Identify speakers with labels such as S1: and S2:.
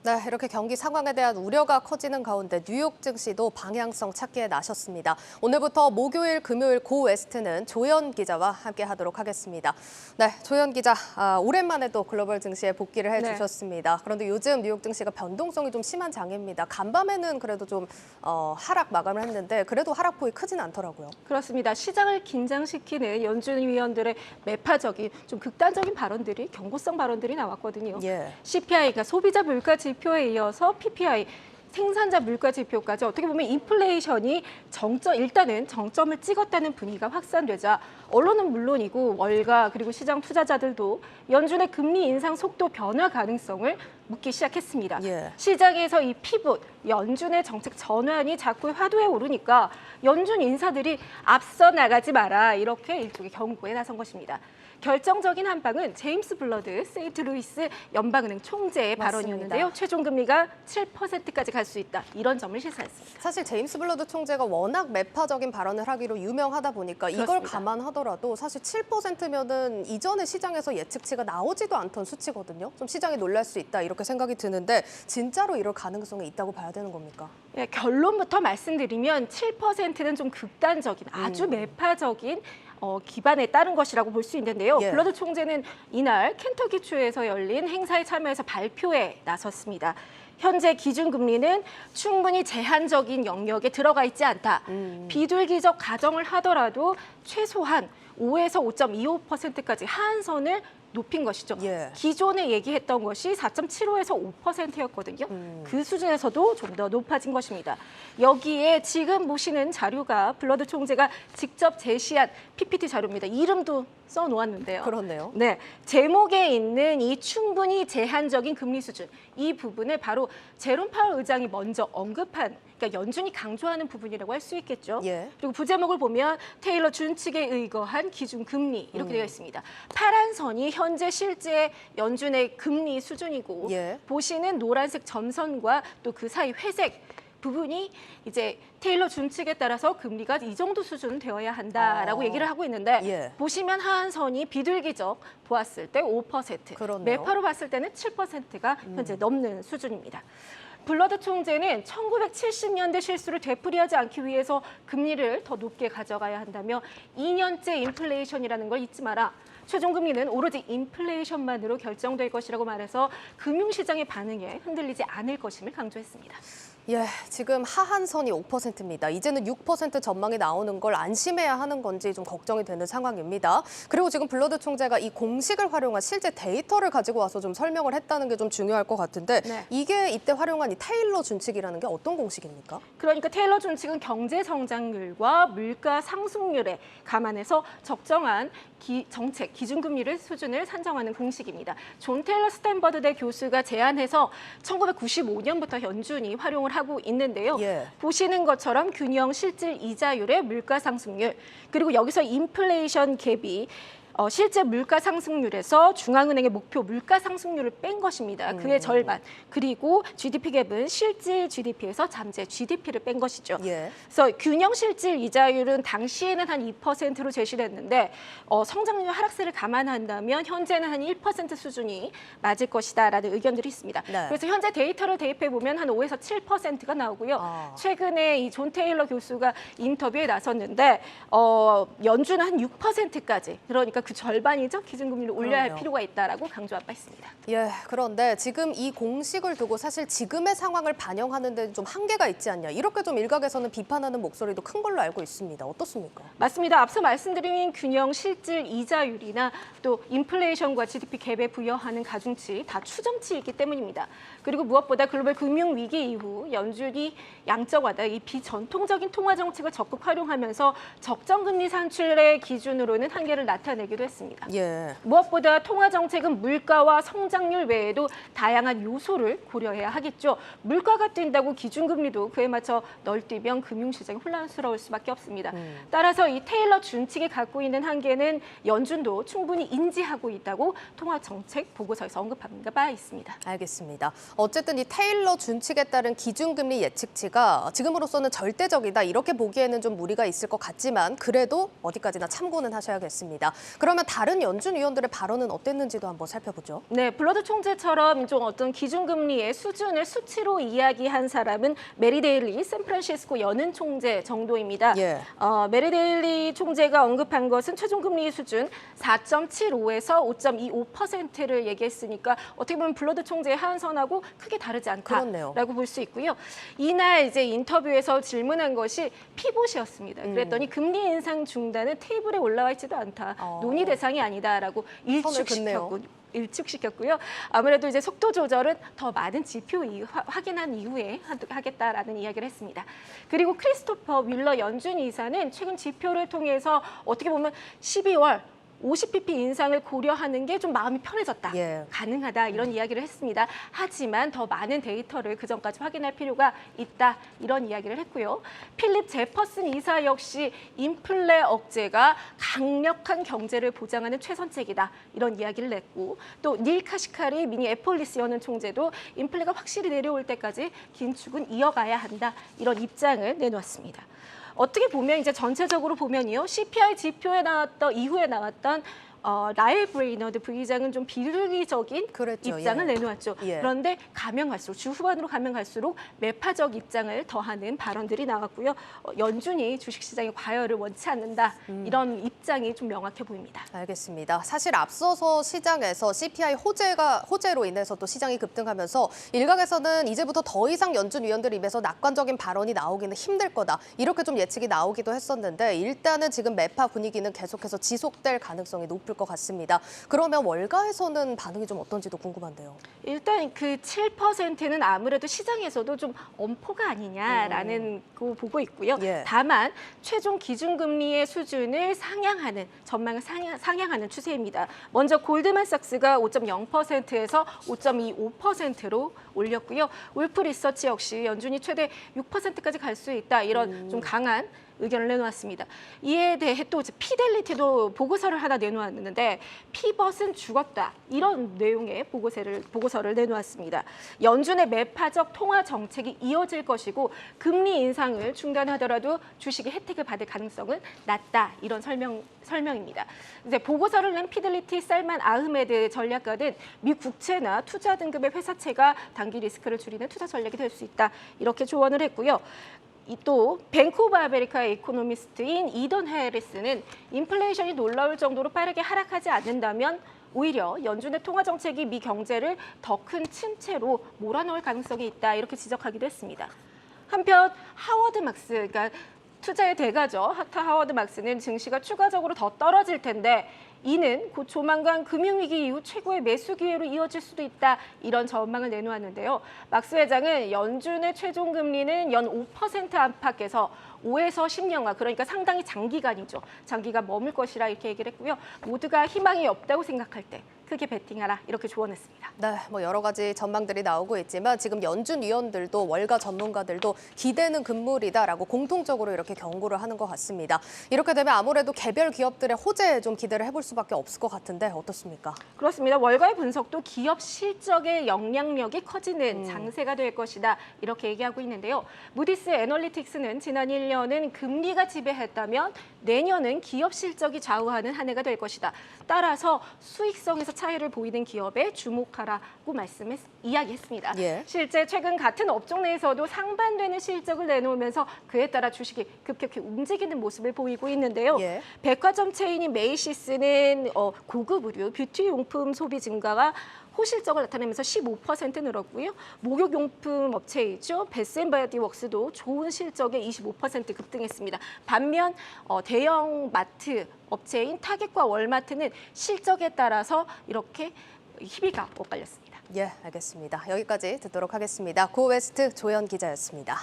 S1: 네, 이렇게 경기 상황에 대한 우려가 커지는 가운데 뉴욕 증시도 방향성 찾기에 나섰습니다. 오늘부터 목요일, 금요일 고 웨스트는 조현 기자와 함께하도록 하겠습니다. 네, 조현 기자, 오랜만에 또 글로벌 증시에 복귀를 해주셨습니다. 그런데 요즘 뉴욕 증시가 변동성이 좀 심한 장입니다. 간밤에는 그래도 좀 하락 마감을 했는데 그래도 하락폭이 크진 않더라고요.
S2: 그렇습니다. 시장을 긴장시키는 연준 위원들의 매파적인 좀 극단적인 발언들이 경고성 발언들이 나왔거든요. CPI가 소비자 물가 지표에 이어서 PPI 생산자 물가 지표까지 어떻게 보면 인플레이션이 일단은 정점을 찍었다는 분위기가 확산되자 언론은 물론이고 월가 그리고 시장 투자자들도 연준의 금리 인상 속도 변화 가능성을 묻기 시작했습니다. 시장에서 이 피봇, 연준의 정책 전환이 자꾸 화두에 오르니까 연준 인사들이 앞서 나가지 마라 이렇게 일종의 경고에 나선 것입니다. 결정적인 한 방은 제임스 블러드 세인트루이스 연방은행 총재의 발언이었는데요. 최종 금리가 7%까지 갈 수 있다. 이런 점을 시사했습니다.
S1: 사실 제임스 블러드 총재가 워낙 매파적인 발언을 하기로 유명하다 보니까 이걸 감안하더라도 사실 7%면은 이전에 시장에서 예측치가 나오지도 않던 수치거든요. 좀 시장이 놀랄 수 있다 이렇게 생각이 드는데 진짜로 이럴 가능성이 있다고 봐야 되는 겁니까?
S2: 네, 결론부터 말씀드리면 7%는 좀 극단적인 아주 매파적인 기반에 따른 것이라고 볼 수 있는데요. 블러드 총재는 이날 켄터키주에서 열린 행사에 참여해서 발표에 나섰습니다. 현재 기준금리는 충분히 제한적인 영역에 들어가 있지 않다. 비둘기적 가정을 하더라도 최소한 5에서 5.25%까지 하한선을 높인 것이죠. 기존에 얘기했던 것이 4.75에서 5%였거든요. 그 수준에서도 좀 더 높아진 것입니다. 여기에 지금 보시는 자료가 블러드 총재가 직접 제시한 PPT 자료입니다. 이름도 써놓았는데요.
S1: 그렇네요.
S2: 네, 제목에 있는 이 충분히 제한적인 금리 수준, 이 부분을 바로 제롬 파월 의장이 먼저 언급한, 그러니까 연준이 강조하는 부분이라고 할 수 있겠죠. 그리고 부제목을 보면 테일러 준 측에 의거한 기준 금리 이렇게 되어 있습니다. 파란 선이 현재 실제 연준의 금리 수준이고 보시는 노란색 점선과 또 그 사이 회색 부분이 이제 테일러 준 측에 따라서 금리가 이 정도 수준 되어야 한다라고 얘기를 하고 있는데 보시면 하한선이 비둘기적 보았을 때 5%, 매파로 봤을 때는 7%가 현재 넘는 수준입니다. 블러드 총재는 1970년대 실수를 되풀이하지 않기 위해서 금리를 더 높게 가져가야 한다며 2년째 인플레이션이라는 걸 잊지 마라. 최종 금리는 오로지 인플레이션만으로 결정될 것이라고 말해서 금융시장의 반응에 흔들리지 않을 것임을 강조했습니다.
S1: 지금 하한선이 5%입니다. 이제는 6% 전망이 나오는 걸 안심해야 하는 건지 좀 걱정이 되는 상황입니다. 그리고 지금 블러드 총재가 이 공식을 활용한 실제 데이터를 가지고 와서 좀 설명을 했다는 게 좀 중요할 것 같은데 이게 이때 활용한 이 테일러 준칙이라는 게 어떤 공식입니까?
S2: 그러니까 테일러 준칙은 경제 성장률과 물가 상승률에 감안해서 적정한 정책 기준금리를 수준을 산정하는 공식입니다. 존 테일러 스탠버드대 교수가 제안해서 1995년부터 연준이 활용을 하고 있는데요. 보시는 것처럼 균형 실질 이자율의 물가 상승률 그리고 여기서 인플레이션 갭이 실제 물가 상승률에서 중앙은행의 목표 물가 상승률을 뺀 것입니다. 그의 절반. 그리고 GDP 갭은 실질 GDP에서 잠재 GDP를 뺀 것이죠. 그래서 균형 실질 이자율은 당시에는 한 2%로 제시됐는데 성장률 하락세를 감안한다면 현재는 한 1% 수준이 맞을 것이다라는 의견들이 있습니다. 그래서 현재 데이터를 대입해 보면 한 5에서 7%가 나오고요. 최근에 이 존 테일러 교수가 인터뷰에 나섰는데 연준은 한 6%까지 그러니까 그 절반이죠. 기준금리를 올려야 할 필요가 있다라고 강조한 바 있습니다.
S1: 그런데 지금 이 공식을 두고 사실 지금의 상황을 반영하는 데 좀 한계가 있지 않냐. 이렇게 좀 일각에서는 비판하는 목소리도 큰 걸로 알고 있습니다. 어떻습니까?
S2: 맞습니다. 앞서 말씀드린 균형 실질 이자율이나 또 인플레이션과 GDP 갭에 부여하는 가중치 다 추정치이기 때문입니다. 그리고 무엇보다 글로벌 금융 위기 이후 연준이 양적화다 이 비전통적인 통화 정책을 적극 활용하면서 적정 금리 산출의 기준으로는 한계를 나타내기도 했습니다. 무엇보다 통화 정책은 물가와 성장률 외에도 다양한 요소를 고려해야 하겠죠. 물가가 뛴다고 기준금리도 그에 맞춰 널뛰면 금융시장이 혼란스러울 수밖에 없습니다. 따라서 이 테일러 준칙이 갖고 있는 한계는 연준도 충분히 인지하고 있다고 통화 정책 보고서에서 언급한 바 있습니다.
S1: 알겠습니다. 어쨌든 이 테일러 준칙에 따른 기준금리 예측치가 지금으로서는 절대적이다 이렇게 보기에는 좀 무리가 있을 것 같지만 그래도 어디까지나 참고는 하셔야겠습니다. 그러면 다른 연준 위원들의 발언은 어땠는지도 한번 살펴보죠.
S2: 네, 블러드 총재처럼 좀 어떤 기준금리의 수준을 수치로 이야기한 사람은 메리 데일리 샌프란시스코 연은 총재 정도입니다.
S1: 예.
S2: 메리 데일리 총재가 언급한 것은 최종금리 수준 4.75에서 5.25%를 얘기했으니까 어떻게 보면 블러드 총재의 하한선하고 크게 다르지
S1: 그렇네요.
S2: 않다라고 볼 수 있고요. 이날 이제 인터뷰에서 질문한 것이 피봇이었습니다. 그랬더니 금리 인상 중단은 테이블에 올라와 있지도 않다. 논의 대상이 아니다라고 일축시켰고요. 아무래도 이제 속도 조절은 더 많은 지표 확인한 이후에 하겠다라는 이야기를 했습니다. 그리고 크리스토퍼 윌러 연준 이사는 최근 지표를 통해서 어떻게 보면 12월 50pp 인상을 고려하는 게 좀 마음이 편해졌다.
S1: 예.
S2: 가능하다. 이런 이야기를 했습니다. 하지만 더 많은 데이터를 그 전까지 확인할 필요가 있다. 이런 이야기를 했고요. 필립 제퍼슨 이사 역시 인플레 억제가 강력한 경제를 보장하는 최선책이다. 이런 이야기를 냈고 또 닐 카시카리 미니 애폴리스 연은 총재도 인플레가 확실히 내려올 때까지 긴축은 이어가야 한다. 이런 입장을 내놓았습니다. 어떻게 보면 이제 전체적으로 보면요. CPI 지표에 나왔던 이후에 나왔던 라일 브레이너드 부의장은 좀 비극적인
S1: 그랬죠.
S2: 입장을
S1: 예.
S2: 내놓았죠.
S1: 예.
S2: 그런데 가면 갈수록 주 후반으로 가면 갈수록 매파적 입장을 더하는 발언들이 나왔고요. 연준이 주식시장의 과열을 원치 않는다. 이런 입장이 좀 명확해 보입니다.
S1: 알겠습니다. 사실 앞서서 시장에서 CPI 호재로 인해서 또 시장이 급등하면서 일각에서는 이제부터 더 이상 연준 위원들 입에서 낙관적인 발언이 나오기는 힘들 거다. 이렇게 좀 예측이 나오기도 했었는데 일단은 지금 매파 분위기는 계속해서 지속될 가능성이 높을 것 같습니다. 그러면 월가에서는 반응이 좀 어떤지도 궁금한데요.
S2: 일단 그 7%는 아무래도 시장에서도 좀 엄포가 아니냐라는 거 보고 있고요.
S1: 예.
S2: 다만 최종 기준금리의 수준을 전망을 상향하는 추세입니다. 먼저 골드만삭스가 5.0%에서 5.25%로 올렸고요. 울프 리서치 역시 연준이 최대 6%까지 갈 수 있다. 이런 좀 강한 의견을 내놓았습니다. 이에 대해 또 피델리티도 보고서를 하나 내놓았는데 피벗은 죽었다. 이런 내용의 보고서를 내놓았습니다. 연준의 매파적 통화 정책이 이어질 것이고 금리 인상을 중단하더라도 주식의 혜택을 받을 가능성은 낮다. 이런 설명입니다. 이제 보고서를 낸 피델리티 살만 아흐메드 전략가는 미 국채나 투자 등급의 회사채가 단기 리스크를 줄이는 투자 전략이 될 수 있다. 이렇게 조언을 했고요. 또 뱅크 오브 아메리카의 이코노미스트인 이던 해리스는 인플레이션이 놀라울 정도로 빠르게 하락하지 않는다면 오히려 연준의 통화 정책이 미 경제를 더 큰 침체로 몰아넣을 가능성이 있다. 이렇게 지적하기도 했습니다. 한편 하워드 막스, 그러니까 투자의 대가죠. 하워드 막스는 증시가 추가적으로 더 떨어질 텐데 이는 곧 조만간 금융위기 이후 최고의 매수 기회로 이어질 수도 있다. 이런 전망을 내놓았는데요. 막스 회장은 연준의 최종 금리는 연 5% 안팎에서 5에서 10년간, 그러니까 상당히 장기간이죠. 장기간 머물 것이라 이렇게 얘기를 했고요. 모두가 희망이 없다고 생각할 때 크게 베팅하라 이렇게 조언했습니다.
S1: 네, 뭐 여러 가지 전망들이 나오고 있지만 지금 연준 위원들도 월가 전문가들도 기대는 금물이다라고 공통적으로 이렇게 경고를 하는 것 같습니다. 이렇게 되면 아무래도 개별 기업들의 호재에 좀 기대를 해볼 수밖에 없을 것 같은데 어떻습니까?
S2: 그렇습니다. 월가의 분석도 기업 실적의 영향력이 커지는 장세가 될 것이다. 이렇게 얘기하고 있는데요. 무디스 애널리틱스는 지난 1년은 금리가 지배했다면 내년은 기업 실적이 좌우하는 한 해가 될 것이다. 따라서 수익성에서 차이를 보이는 기업에 주목하라고 이야기했습니다.
S1: 예.
S2: 실제 최근 같은 업종 내에서도 상반되는 실적을 내놓으면서 그에 따라 주식이 급격히 움직이는 모습을 보이고 있는데요.
S1: 예.
S2: 백화점 체인인 메이시스는 고급 의류, 뷰티 용품 소비 증가가 호실적을 나타내면서 15% 늘었고요. 목욕용품 업체이죠. 베스앤바디웍스도 좋은 실적에 25% 급등했습니다. 반면 대형 마트 업체인 타겟과 월마트는 실적에 따라서 이렇게 희비가 엇갈렸습니다.
S1: 예, 알겠습니다. 여기까지 듣도록 하겠습니다. 고웨스트 조연 기자였습니다.